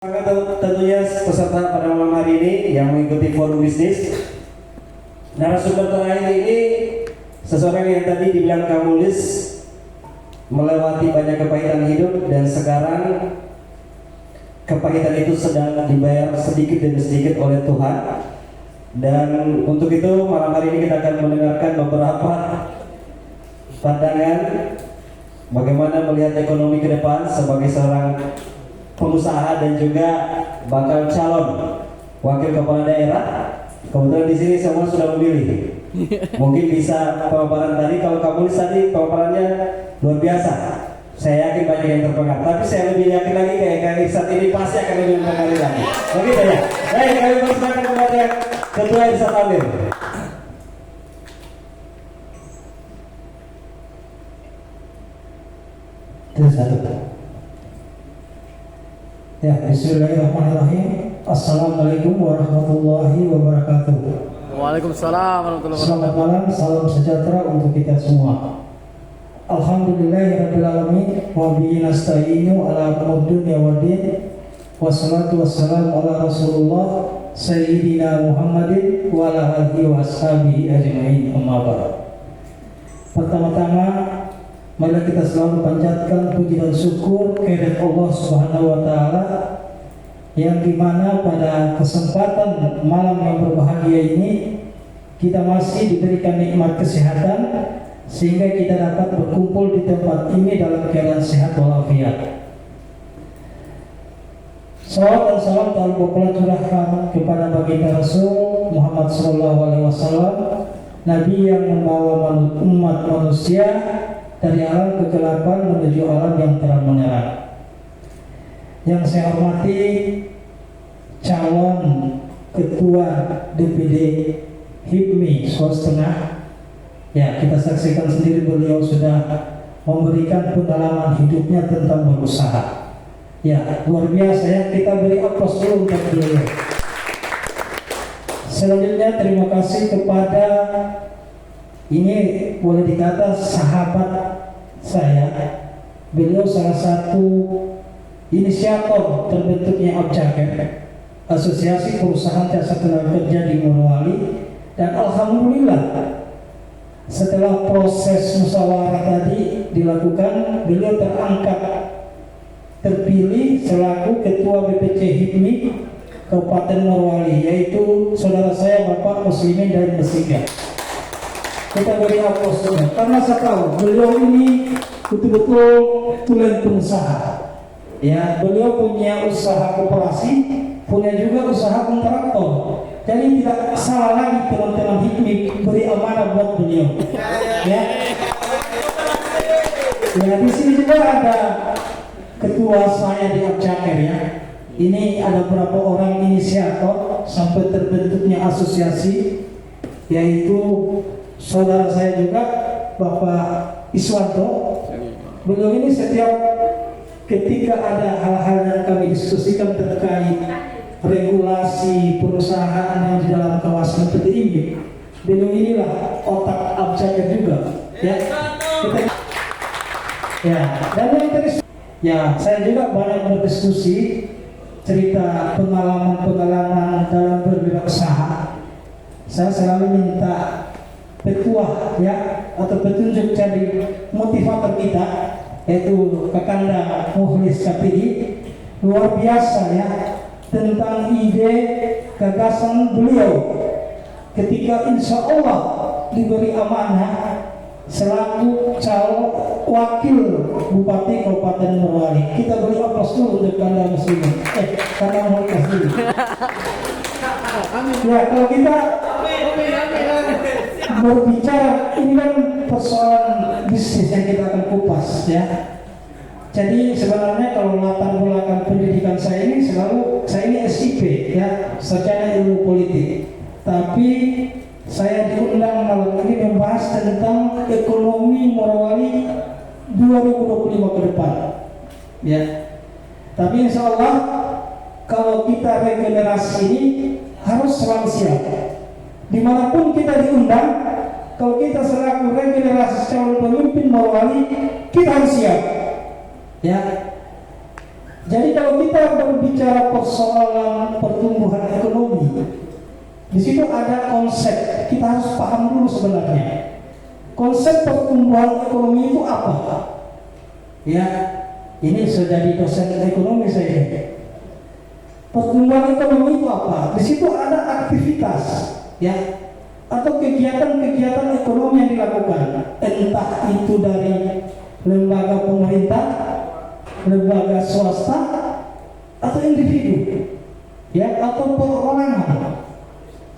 Maka tentunya peserta pada malam hari ini yang mengikuti forum bisnis, narasumber terakhir ini seseorang yang tadi dibilang kamulis, melewati banyak kepahitan hidup dan sekarang kepahitan itu sedang dibayar sedikit demi sedikit oleh Tuhan. Dan untuk itu malam hari ini kita akan mendengarkan beberapa pandangan bagaimana melihat ekonomi ke depan sebagai seorang pengusaha dan juga bakal calon wakil kepala daerah. Kebetulan di sini semua sudah memilih. Mungkin bisa pemaparan tadi, kalau kamu tadi pemaparannya luar biasa. Saya yakin banyak yang terpengaruh. Tapi saya lebih yakin lagi kayak Irsat ini pasti akan lebih mempengaruhi lagi. Begitu ya. Baik, kami persilakan kepada Ketua Irsat Amir. Ya, bismillahirrahmanirrahim. Assalamualaikum warahmatullahi wabarakatuh. Waalaikumsalam warahmatullahi Selamat wabarakatuh. malam, salam sejahtera untuk kita semua. Alhamdulillahirrahmanirrahim. Wa bihi nasta'inu ala umuri dunya waddin. Wassalatu wassalamu ala Rasulullah Sayyidina Muhammadin wa ala alihi wa ashabihi ajma'in. Amma ba'd. Pertama-tama, mari kita selalu panjatkan puji dan syukur kehadirat Allah Subhanahu wa taala yang dimana pada kesempatan malam yang berbahagia ini kita masih diberikan nikmat kesehatan sehingga kita dapat berkumpul di tempat ini dalam keadaan sehat walafiat. Salawat dan salam telah berpuluh curahkan kepada baginda Rasul Muhammad SAW, Nabi yang membawa umat manusia dari alam kegelapan menuju alam yang terang menerang. Yang saya hormati calon ketua DPD HIPMI Sulawesi Tengah. Ya, kita saksikan sendiri beliau sudah memberikan pengalaman hidupnya tentang berusaha. Ya, luar biasa ya, kita beri aplaus dulu untuk beliau. Selanjutnya terima kasih kepada, ini boleh dikata sahabat saya. Beliau salah satu inisiator terbentuknya Abjaker, Asosiasi Perusahaan Jasa Tenaga Kerja di Morowali. Dan alhamdulillah setelah proses musyawarah tadi dilakukan, beliau terpilih selaku Ketua BPC HIPMI Kabupaten Morowali, yaitu saudara saya Bapak Muslimin dari Mesiga. Kita beri aplaus juga, karena saya tahu beliau ini betul-betul tulen pengusaha. Ya, beliau punya usaha koperasi, punya juga usaha kontraktor. Jadi tidak salah lagi teman-teman HIPMI beri amanah buat beliau. Ya, ya di sini juga ada ketua saya di Abjaker ya. Ini ada beberapa orang inisiator sampai terbentuknya asosiasi, yaitu saudara saya juga Bapak Iswanto. Beliau ini setiap ketika ada hal-hal yang kami diskusikan terkait regulasi perusahaan yang di dalam kawasan PT ini, beliau inilah otak Abjaker juga. Ya, ya, dan yang terus, ya saya juga banyak berdiskusi cerita pengalaman dalam berwirausaha. Saya selalu minta petuah ya atau petunjuk dari motivator kita, yaitu Kakanda Mukhlis Syafii. Luar biasa ya tentang ide gagasan beliau ketika insya Allah diberi amanah selaku calon wakil Bupati Kabupaten Morowali. Kita beri aplaus dulu untuk Kakanda Muslimin. Kakanda Mukhlis dulu. Ya, kalau kita berbicara ini kan persoalan bisnis yang kita akan kupas ya. Jadi sebenarnya kalau latar belakang pendidikan saya ini SIP ya, sarjana ilmu politik. Tapi saya diundang malam ini membahas tentang ekonomi Morowali 2025 ke depan. Ya. Tapi insya Allah kalau kita regenerasi ini harus selalu siap. Dimanapun kita diundang, kalau kita selaku regenerasi calon pemimpin Morowali, kita harus siap. Ya, Jadi kalau kita berbicara persoalan pertumbuhan ekonomi, di situ ada konsep, kita harus paham dulu sebenarnya. Konsep pertumbuhan ekonomi itu apa? Ya, ini sudah di dosen ekonomi saya. Pertumbuhan ekonomi itu apa? Di situ ada aktivitas, ya, atau kegiatan-kegiatan ekonomi yang dilakukan, entah itu dari lembaga pemerintah, lembaga swasta, atau individu, ya, atau perorangan.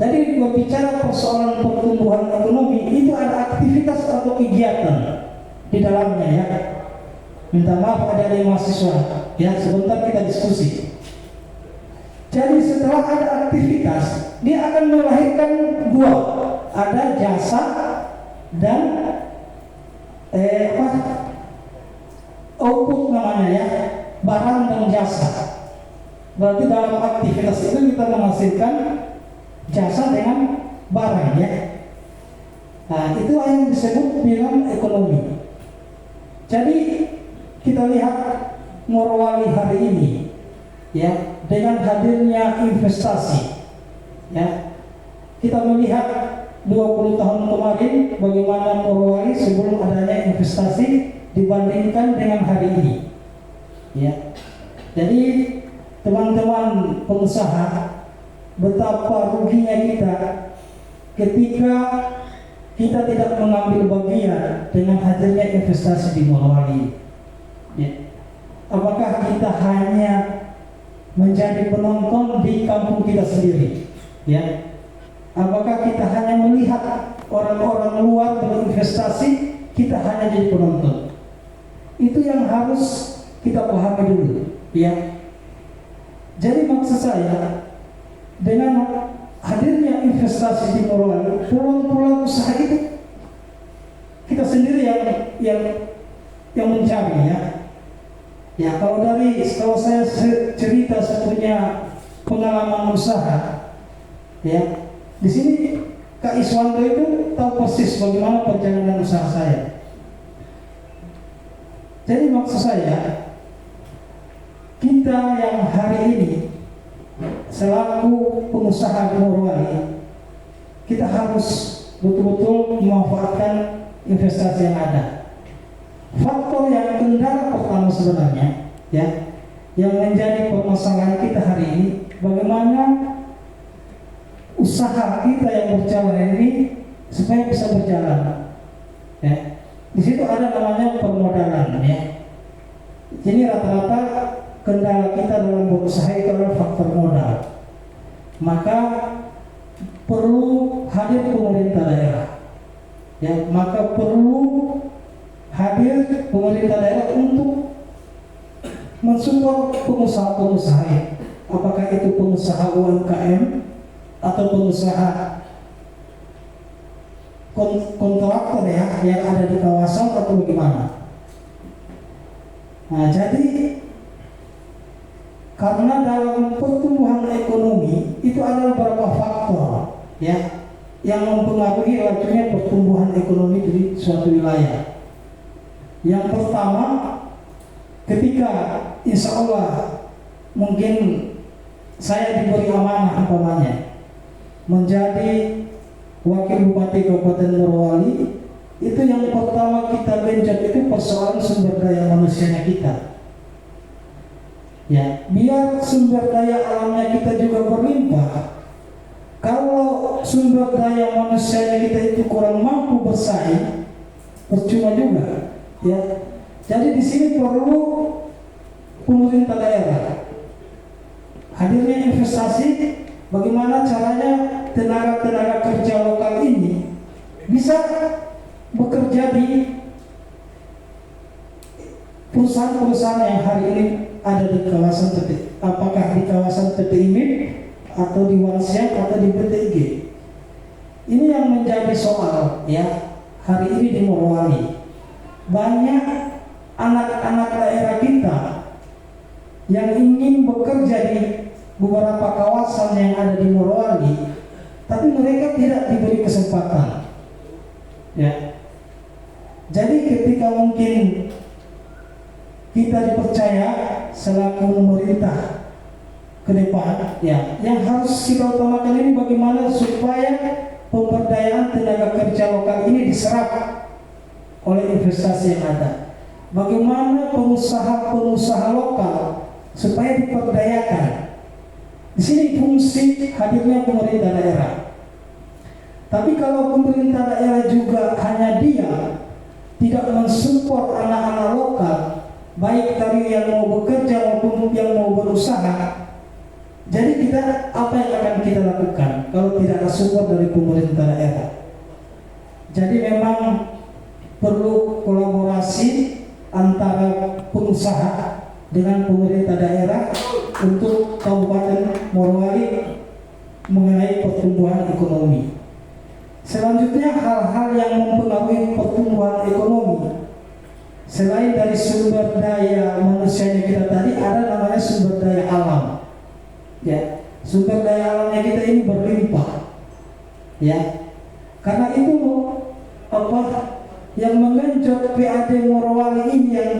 Jadi berbicara persoalan pertumbuhan ekonomi itu ada aktivitas atau kegiatan di dalamnya, ya. Minta maaf ada mahasiswa, ya, sebentar kita diskusi. Jadi setelah ada aktivitas, dia akan melahirkan dua, ada jasa dan output namanya, ya, barang dan jasa. Berarti dalam aktivitas itu kita menghasilkan jasa dengan barang, ya. Nah, itu yang disebut dengan ekonomi. Jadi kita lihat Morowali hari ini, ya, dengan hadirnya investasi, ya, kita melihat 20 tahun kemarin bagaimana Morowali sebelum adanya investasi dibandingkan dengan hari ini, ya. Jadi teman-teman pengusaha, betapa ruginya kita ketika kita tidak mengambil bagian dengan hadirnya investasi di Morowali, ya. Apakah kita hanya menjadi penonton di kampung kita sendiri, ya? Apakah kita hanya melihat orang-orang luar berinvestasi, kita hanya jadi penonton? Itu yang harus kita pahami dulu, ya. Jadi maksud saya, dengan hadirnya investasi di Morowali, peluang-peluang usaha itu kita sendiri yang mencari, ya. Ya, kalau saya cerita punya pengalaman usaha, ya, di sini Kak Iswanto itu tahu persis bagaimana perjalanan usaha saya. Jadi maksud saya, kita yang hari ini selaku pengusaha di Morowali, kita harus betul-betul memanfaatkan investasi yang ada. Faktor yang kendala pertama sebenarnya, ya, yang menjadi permasalahan kita hari ini, bagaimana usaha kita yang berjalan ini supaya bisa berjalan, ya. Di situ ada namanya permodalan, ya. Jadi rata-rata kendala kita dalam berusaha itu adalah faktor modal. Maka perlu hadir pemerintah daerah, ya. Maka perlu hadir pemerintah daerah untuk mensupport pengusaha-pengusaha, apakah itu pengusaha UMKM atau pengusaha kontraktor, ya, yang ada di kawasan atau bagaimana. Nah, jadi karena dalam pertumbuhan ekonomi itu ada beberapa faktor, ya, yang mempengaruhi lajunya pertumbuhan ekonomi di suatu wilayah. Yang pertama, ketika insya Allah mungkin saya diberi amanah umpamanya menjadi wakil bupati Kabupaten Morowali, itu yang pertama kita genjot itu persoalan sumber daya manusianya kita, ya. Biar sumber daya alamnya kita juga berlimpah. Kalau sumber daya manusianya kita itu kurang mampu bersaing, percuma juga, ya. Jadi di sini perlu pemerintah daerah, hadirnya investasi, bagaimana caranya tenaga-tenaga kerja lokal ini bisa bekerja di perusahaan-perusahaan yang hari ini ada di kawasan PT, apakah di kawasan PT IMIP atau di Wansiak atau di PTIG. Ini yang menjadi soal, ya, hari ini di Morowali. Banyak anak-anak daerah kita yang ingin bekerja di beberapa kawasan yang ada di Morowali, tapi mereka tidak diberi kesempatan, ya. Jadi ketika mungkin kita dipercaya selaku pemerintah ke depan, ya, yang harus kita utamakan ini bagaimana supaya pemberdayaan tenaga kerja lokal ini diserap oleh investasi yang ada. Bagaimana pengusaha-pengusaha lokal supaya diperdayakan. Di sini fungsi hadirnya pemerintah daerah. Tapi kalau pemerintah daerah juga hanya diam, tidak mensupport anak-anak lokal, baik dari yang mau bekerja maupun yang mau berusaha, jadi kita apa yang akan kita lakukan kalau tidak ada support dari pemerintah daerah? Jadi memang perlu kolaborasi antara pengusaha dengan pemerintah daerah untuk Kabupaten Morowali mengenai pertumbuhan ekonomi. Selanjutnya hal-hal yang mempengaruhi pertumbuhan ekonomi. Selain dari sumber daya manusianya kita tadi, ada namanya sumber daya alam. Ya, sumber daya alamnya kita ini berlimpah. Ya, karena itu yang mengenjot PAD Morowali ini yang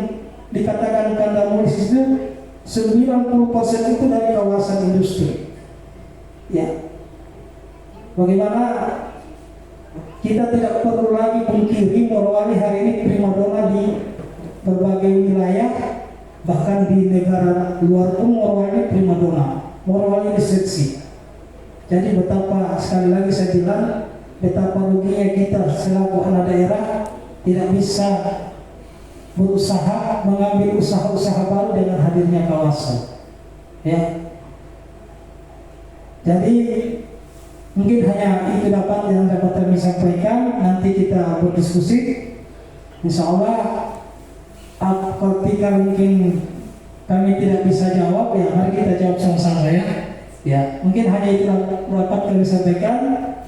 dikatakan Kandamulis itu 90% itu dari kawasan industri. Ya, bagaimana kita tidak perlu lagi mengkiri Morowali hari ini primadona di berbagai wilayah, bahkan di negara luar pun Morowali primadona. Morowali diseksi. Jadi betapa, sekali lagi saya bilang, betapa ruginya kita selaku anak daerah tidak bisa berusaha mengambil usaha-usaha baru dengan hadirnya kawasan. Ya. Jadi mungkin hanya itu yang dapat kami sampaikan. Nanti kita berdiskusi. Insya Allah ketika mungkin kami tidak bisa jawab, ya mari kita jawab sama-sama ya. Ya, mungkin hanya itu dapat kami sampaikan.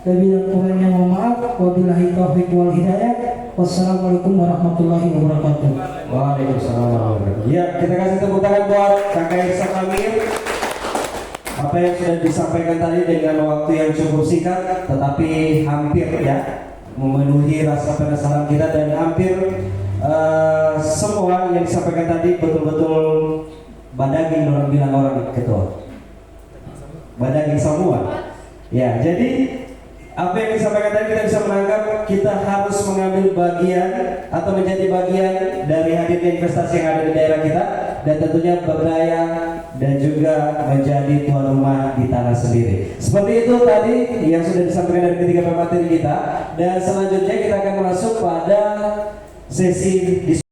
Lebih dan kurangnya mohon maaf. Wabillahi taufiq wal hidayah. Wassalamualaikum warahmatullahi wabarakatuh. Waalaikumsalam warahmatullahi wabarakatuh. Ya, kita kasih tepuk tangan buat Kak Kairsa Kamil. Apa yang sudah disampaikan tadi dengan waktu yang cukup singkat, tetapi hampir ya memenuhi rasa penasaran kita, dan hampir semua yang disampaikan tadi betul-betul badaging, orang bilang orang ketua. Badaging semua. Ya, jadi apa yang disampaikan tadi kita bisa menangkap, kita harus mengambil bagian atau menjadi bagian dari hadirnya investasi yang ada di daerah kita, dan tentunya berdaya dan juga menjadi tuan rumah di tanah sendiri. Seperti itu tadi yang sudah disampaikan dari ketiga pemateri kita, dan selanjutnya kita akan masuk pada sesi diskusi.